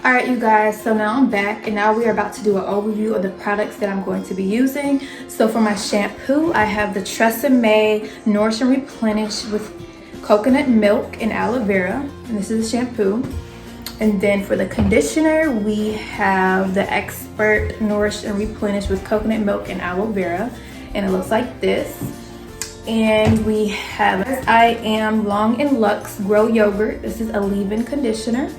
Alright you guys, so now I'm back and now we are about to do an overview of the products that I'm going to be using. So for my shampoo, I have the Pt.3 Nourish and Replenish with coconut milk and aloe vera, and this is the shampoo. And then for the conditioner, we have the Expert Nourish and Replenish with coconut milk and aloe vera, and it looks like this. And we have I Am Long and Luxe Grow Yogurt. This is a leave-in conditioner.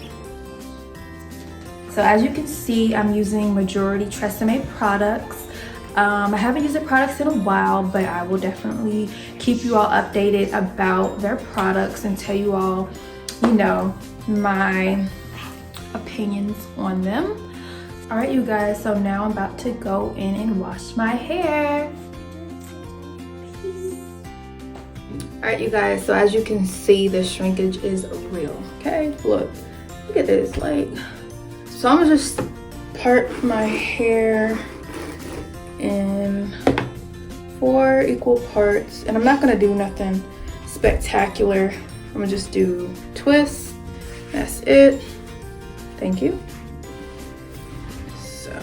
So as you can see, I'm using majority Pt.3 products. I haven't used the products in a while, but I will definitely keep you all updated about their products and tell you all, you know, my opinions on them. All right, you guys, so now I'm about to go in and wash my hair. All right, you guys, so as you can see, the shrinkage is real, okay? Look at this, like. So I'm gonna just part my hair in 4 equal parts, and I'm not gonna do nothing spectacular. I'm gonna just do twists. That's it. Thank you. So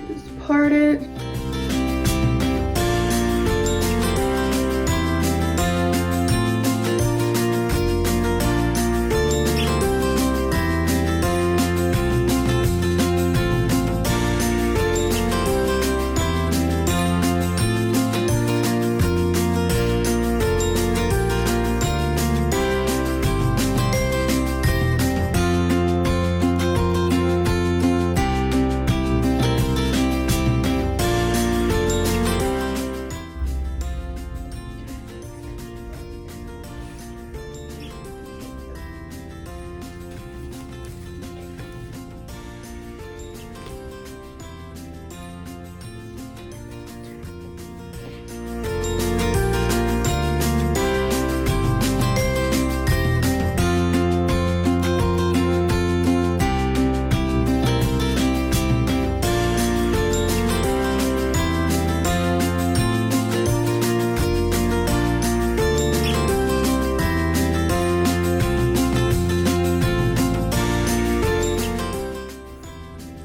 just part it.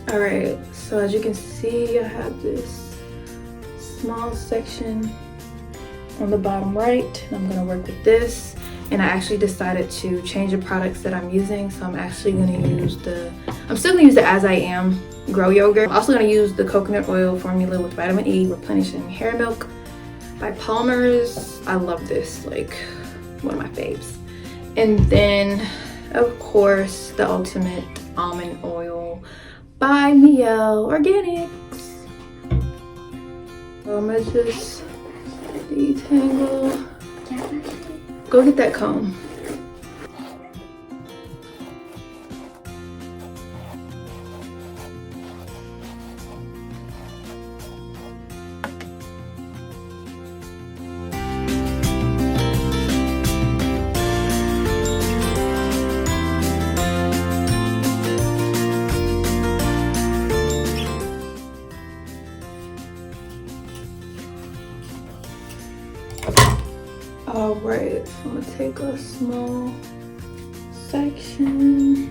All right, so as you can see, I have this small section on the bottom right, and I'm gonna work with this. And I actually decided to change the products that I'm using, so I'm actually gonna use I'm still gonna use the As I Am Grow Yogurt. I'm also gonna use the coconut oil formula with vitamin E, replenishing hair milk by Palmer's. I love this, like one of my faves. And then, of course, the ultimate almond oil by Miel Organics. So I'm gonna just detangle. Go get that comb. All right, so I'm gonna take a small section.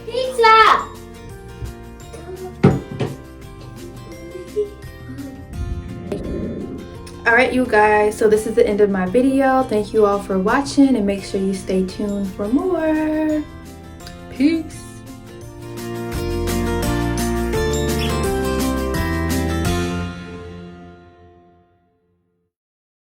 Pizza! Alright, you guys, so this is the end of my video. Thank you all for watching, and make sure you stay tuned for more. Peace.